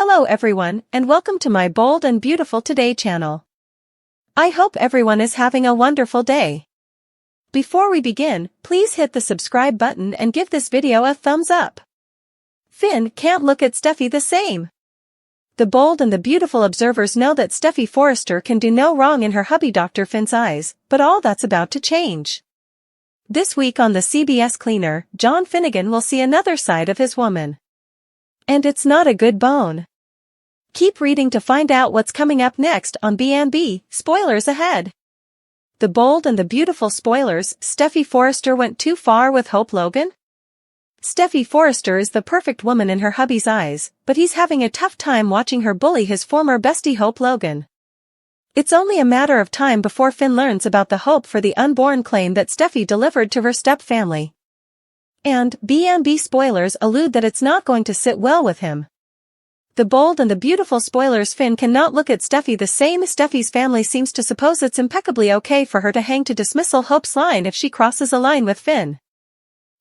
Hello everyone, and welcome to my Bold and Beautiful Today channel. I hope everyone is having a wonderful day. Before we begin, please hit the subscribe button and give this video a thumbs up. Finn can't look at Steffy the same. The bold and the beautiful observers know that Steffy Forrester can do no wrong in her hubby Dr. Finn's eyes, but all that's about to change. This week on the CBS Cleaner, John Finnegan will see another side of his woman. And it's not a good bone. Keep reading to find out what's coming up next on B&B, spoilers ahead. The bold and the beautiful spoilers, Steffy Forrester went too far with Hope Logan? Steffy Forrester is the perfect woman in her hubby's eyes, but he's having a tough time watching her bully his former bestie Hope Logan. It's only a matter of time before Finn learns about the hope for the unborn claim that Steffy delivered to her step-family. And B&B spoilers allude that it's not going to sit well with him. The bold and the beautiful spoilers Finn cannot look at Steffy the same. Steffy's family seems to suppose it's impeccably okay for her to hang to dismissal Hope's line if she crosses a line with Finn.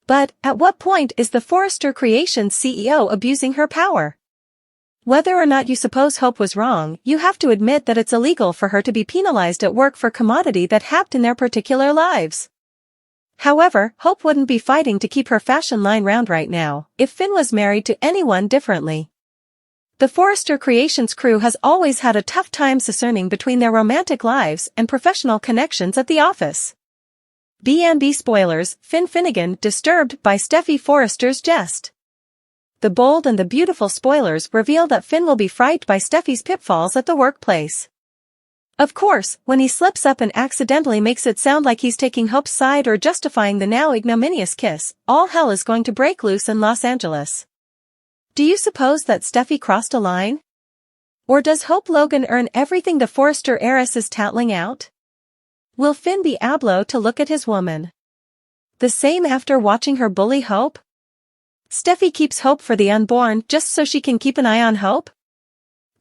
But, at what point is the Forrester Creations CEO abusing her power? Whether or not you suppose Hope was wrong, you have to admit that it's illegal for her to be penalized at work for commodity that happened in their particular lives. However, Hope wouldn't be fighting to keep her fashion line round right now, if Finn was married to anyone differently. The Forrester Creations crew has always had a tough time discerning between their romantic lives and professional connections at the office. B&B spoilers, Finn Finnegan disturbed by Steffy Forrester's jest. The bold and the beautiful spoilers reveal that Finn will be frightened by Steffy's pitfalls at the workplace. Of course, when he slips up and accidentally makes it sound like he's taking Hope's side or justifying the now ignominious kiss, all hell is going to break loose in Los Angeles. Do you suppose that Steffy crossed a line? Or does Hope Logan earn everything the Forrester heiress is tattling out? Will Finn be able to look at his woman the same after watching her bully Hope? Steffy keeps Hope for the unborn just so she can keep an eye on Hope?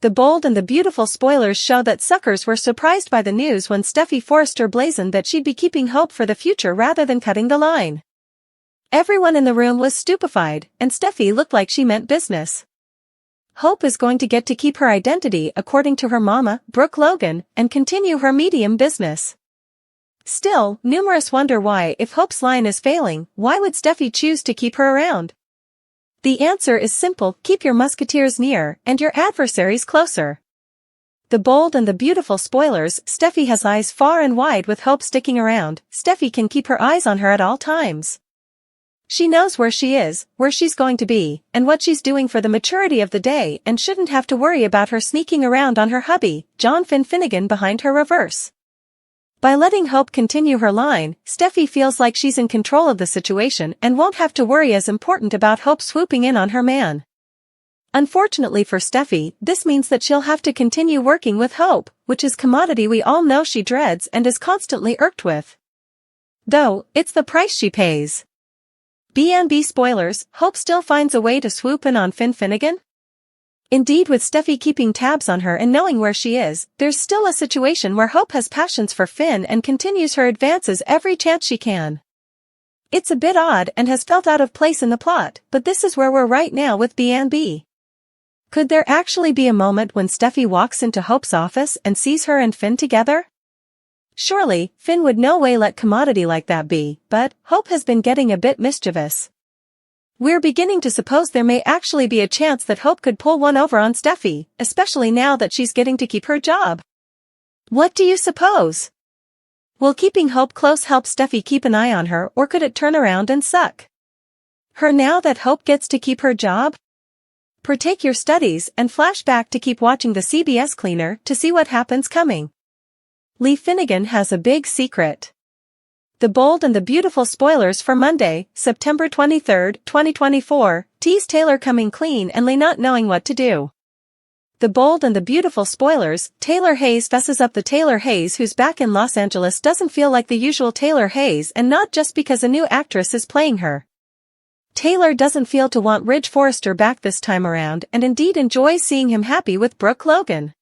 The bold and the beautiful spoilers show that suckers were surprised by the news when Steffy Forrester blazoned that she'd be keeping Hope for the future rather than cutting the line. Everyone in the room was stupefied, and Steffy looked like she meant business. Hope is going to get to keep her identity according to her mama, Brooke Logan, and continue her medium business. Still, numerous wonder why, if Hope's line is failing, why would Steffy choose to keep her around? The answer is simple: keep your musketeers near and your adversaries closer. The bold and the beautiful spoilers, Steffy has eyes far and wide with Hope sticking around. Steffy can keep her eyes on her at all times. She knows where she is, where she's going to be, and what she's doing for the maturity of the day and shouldn't have to worry about her sneaking around on her hubby, John Finnegan, behind her reverse. By letting Hope continue her line, Steffy feels like she's in control of the situation and won't have to worry as important about Hope swooping in on her man. Unfortunately for Steffy, this means that she'll have to continue working with Hope, which is commodity we all know she dreads and is constantly irked with. Though, it's the price she pays. B&B spoilers, Hope still finds a way to swoop in on Finnegan? Indeed, with Steffy keeping tabs on her and knowing where she is, there's still a situation where Hope has passions for Finn and continues her advances every chance she can. It's a bit odd and has felt out of place in the plot, but this is where we're right now with B&B. Could there actually be a moment when Steffy walks into Hope's office and sees her and Finn together? Surely, Finn would no way let commodity like that be, but Hope has been getting a bit mischievous. We're beginning to suppose there may actually be a chance that Hope could pull one over on Steffy, especially now that she's getting to keep her job. What do you suppose? Will keeping Hope close help Steffy keep an eye on her, or could it turn around and suck her now that Hope gets to keep her job? Partake your studies and flash back to keep watching the CBS Cleaner to see what happens coming. Lee Finnegan has a big secret. The bold and the beautiful spoilers for Monday, September 23, 2024, tease Taylor coming clean and Lee not knowing what to do. The bold and the beautiful spoilers, Taylor Hayes fesses up. The Taylor Hayes who's back in Los Angeles doesn't feel like the usual Taylor Hayes, and not just because a new actress is playing her. Taylor doesn't feel to want Ridge Forrester back this time around and indeed enjoys seeing him happy with Brooke Logan.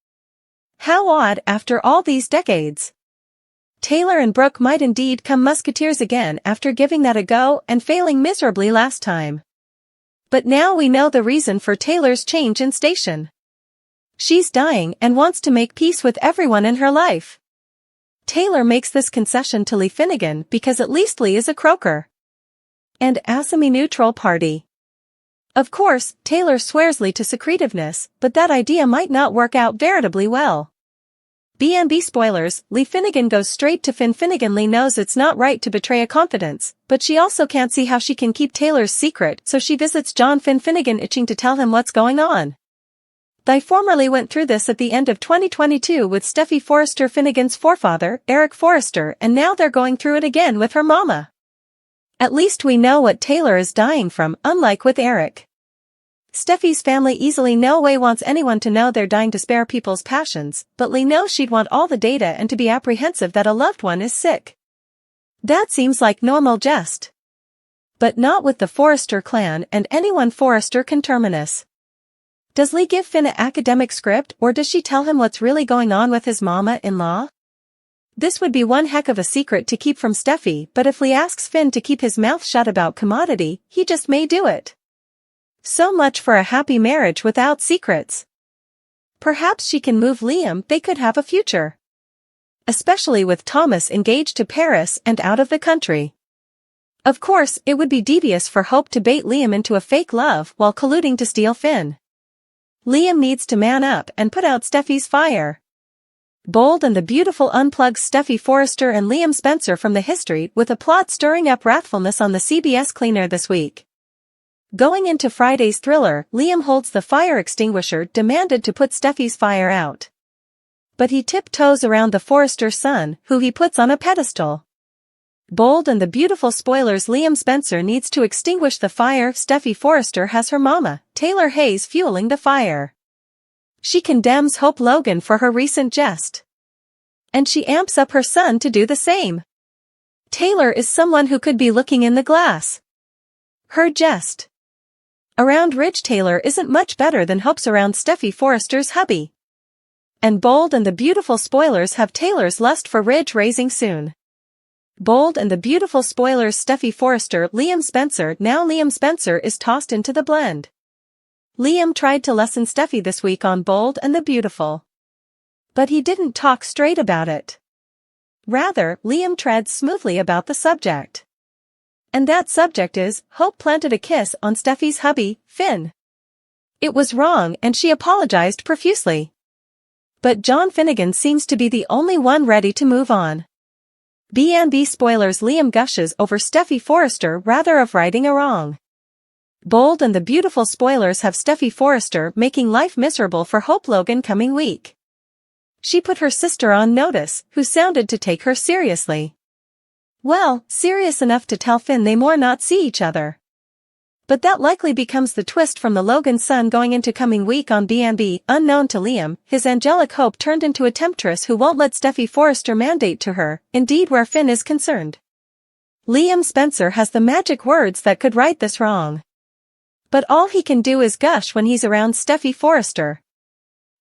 How odd after all these decades. Taylor and Brooke might indeed come musketeers again after giving that a go and failing miserably last time. But now we know the reason for Taylor's change in station. She's dying and wants to make peace with everyone in her life. Taylor makes this concession to Lee Finnegan because at least Lee is a croaker and a semi-neutral party. Of course, Taylor swears Lee to secretiveness, but that idea might not work out veritably well. B&B spoilers, Lee Finnegan goes straight to Finn Finnegan. Lee knows it's not right to betray a confidence, but she also can't see how she can keep Taylor's secret, so she visits John. Finn Finnegan itching to tell him what's going on. They formerly went through this at the end of 2022 with Steffy Forrester, Finnegan's forefather, Eric Forrester, and now they're going through it again with her mama. At least we know what Taylor is dying from, unlike with Eric. Steffy's family easily no way wants anyone to know they're dying to spare people's passions, but Lee knows she'd want all the data and to be apprehensive that a loved one is sick. That seems like normal jest. But not with the Forrester clan and anyone Forrester conterminous. Does Lee give Finn an academic script, or does she tell him what's really going on with his mama-in-law? This would be one heck of a secret to keep from Steffy, but if Lee asks Finn to keep his mouth shut about commodity, he just may do it. So much for a happy marriage without secrets. Perhaps she can move Liam, they could have a future. Especially with Thomas engaged to Paris and out of the country. Of course, it would be devious for Hope to bait Liam into a fake love while colluding to steal Finn. Liam needs to man up and put out Steffy's fire. Bold and the Beautiful unplugs Steffy Forrester and Liam Spencer from the history with a plot stirring up wrathfulness on the CBS cleaner this week. Going into Friday's thriller, Liam holds the fire extinguisher demanded to put Steffy's fire out. But he tiptoes around the Forrester son, who he puts on a pedestal. Bold and the Beautiful spoilers, Liam Spencer needs to extinguish the fire. Steffy Forrester has her mama, Taylor Hayes, fueling the fire. She condemns Hope Logan for her recent jest. And she amps up her son to do the same. Taylor is someone who could be looking in the glass. Her jest around Ridge Taylor isn't much better than Hope's around Steffy Forrester's hubby. And Bold and the Beautiful spoilers have Taylor's lust for Ridge raising soon. Bold and the Beautiful spoilers Steffy Forrester, Liam Spencer. Now Liam Spencer is tossed into the blend. Liam tried to lessen Steffy this week on Bold and the Beautiful. But he didn't talk straight about it. Rather, Liam treads smoothly about the subject. And that subject is, Hope planted a kiss on Steffy's hubby, Finn. It was wrong and she apologized profusely. But John Finnegan seems to be the only one ready to move on. B&B spoilers, Liam gushes over Steffy Forrester rather of righting a wrong. Bold and the Beautiful spoilers have Steffy Forrester making life miserable for Hope Logan coming week. She put her sister on notice, who sounded to take her seriously. Well, serious enough to tell Finn they more not see each other. But that likely becomes the twist from the Logan son going into coming week on B&B. Unknown to Liam, his angelic Hope turned into a temptress who won't let Steffy Forrester mandate to her, indeed where Finn is concerned. Liam Spencer has the magic words that could right this wrong. But all he can do is gush when he's around Steffy Forrester.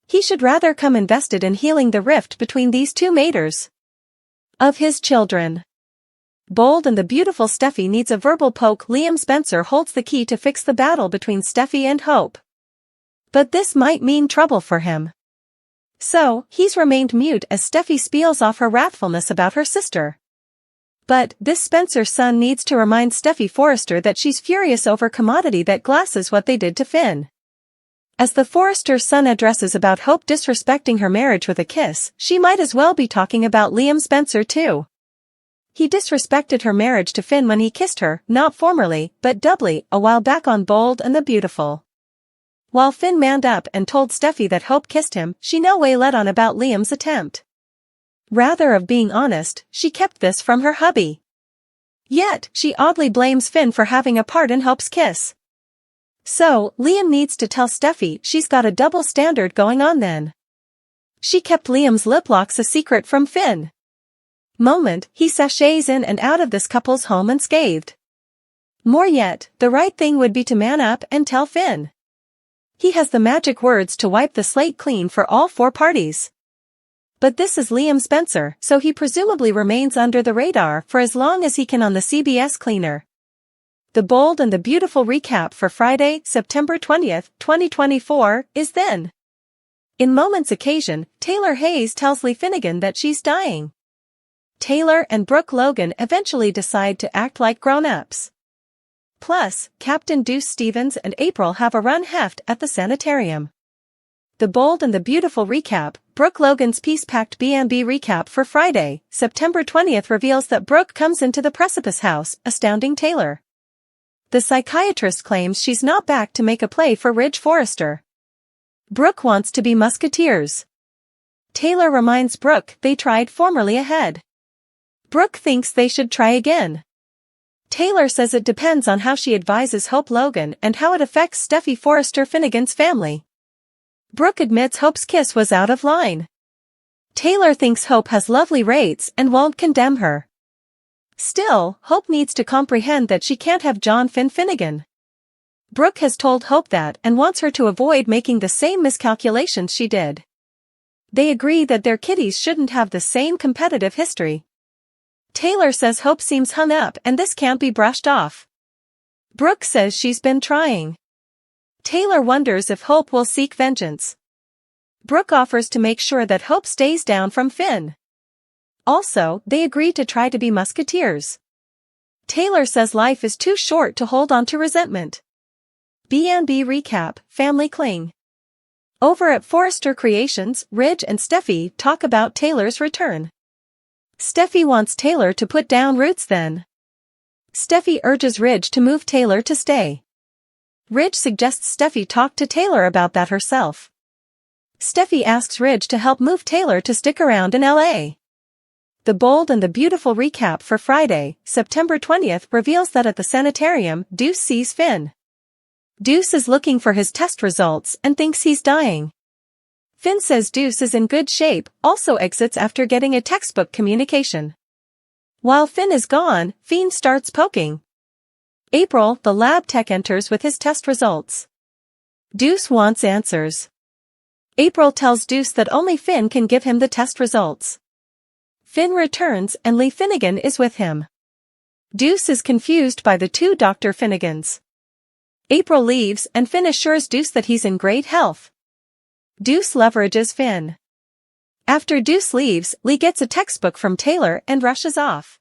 He should rather come invested in healing the rift between these two maters of his children. Bold and the Beautiful Steffy needs a verbal poke. Liam Spencer holds the key to fix the battle between Steffy and Hope. But this might mean trouble for him. So, he's remained mute as Steffy spiels off her wrathfulness about her sister. But, this Spencer son needs to remind Steffy Forrester that she's furious over commodity that glasses what they did to Finn. As the Forrester son addresses about Hope disrespecting her marriage with a kiss, she might as well be talking about Liam Spencer too. He disrespected her marriage to Finn when he kissed her, not formerly, but doubly, a while back on Bold and the Beautiful. While Finn manned up and told Steffy that Hope kissed him, she no way let on about Liam's attempt. Rather of being honest, she kept this from her hubby. Yet, she oddly blames Finn for having a part in Hope's kiss. So, Liam needs to tell Steffy she's got a double standard going on then. She kept Liam's lip locks a secret from Finn. Moment, he sachets in and out of this couple's home unscathed. More yet, the right thing would be to man up and tell Finn. He has the magic words to wipe the slate clean for all four parties. But this is Liam Spencer, so he presumably remains under the radar for as long as he can on the CBS cleaner. The Bold and the Beautiful recap for Friday, September 20th, 2024, is then. In Moment's occasion, Taylor Hayes tells Lee Finnegan that she's dying. Taylor and Brooke Logan eventually decide to act like grown-ups. Plus, Captain Deuce Stevens and April have a run heft at the sanitarium. The Bold and the Beautiful recap. Brooke Logan's piece-packed B&B recap for Friday, September 20th reveals that Brooke comes into the Precipice house, astounding Taylor. The psychiatrist claims she's not back to make a play for Ridge Forrester. Brooke wants to be musketeers. Taylor reminds Brooke they tried formerly ahead. Brooke thinks they should try again. Taylor says it depends on how she advises Hope Logan and how it affects Steffi Forrester Finnegan's family. Brooke admits Hope's kiss was out of line. Taylor thinks Hope has lovely rates and won't condemn her. Still, Hope needs to comprehend that she can't have John Finnegan. Brooke has told Hope that and wants her to avoid making the same miscalculations she did. They agree that their kiddies shouldn't have the same competitive history. Taylor says Hope seems hung up and this can't be brushed off. Brooke says she's been trying. Taylor wonders if Hope will seek vengeance. Brooke offers to make sure that Hope stays down from Finn. Also, they agree to try to be musketeers. Taylor says life is too short to hold on to resentment. B&B recap, family cling. Over at Forrester Creations, Ridge and Steffi talk about Taylor's return. Steffi wants Taylor to put down roots then. Steffi urges Ridge to move Taylor to stay. Ridge suggests Steffi talk to Taylor about that herself. Steffi asks Ridge to help move Taylor to stick around in LA. The Bold and the Beautiful recap for Friday, September 20th reveals that at the sanitarium, Deuce sees Finn. Deuce is looking for his test results and thinks he's dying. Finn says Deuce is in good shape, also exits after getting a textbook communication. While Finn is gone, Fiend starts poking. April, the lab tech, enters with his test results. Deuce wants answers. April tells Deuce that only Finn can give him the test results. Finn returns and Lee Finnegan is with him. Deuce is confused by the two Dr. Finnegans. April leaves and Finn assures Deuce that he's in great health. Deuce leverages Finn. After Deuce leaves, Lee gets a textbook from Taylor and rushes off.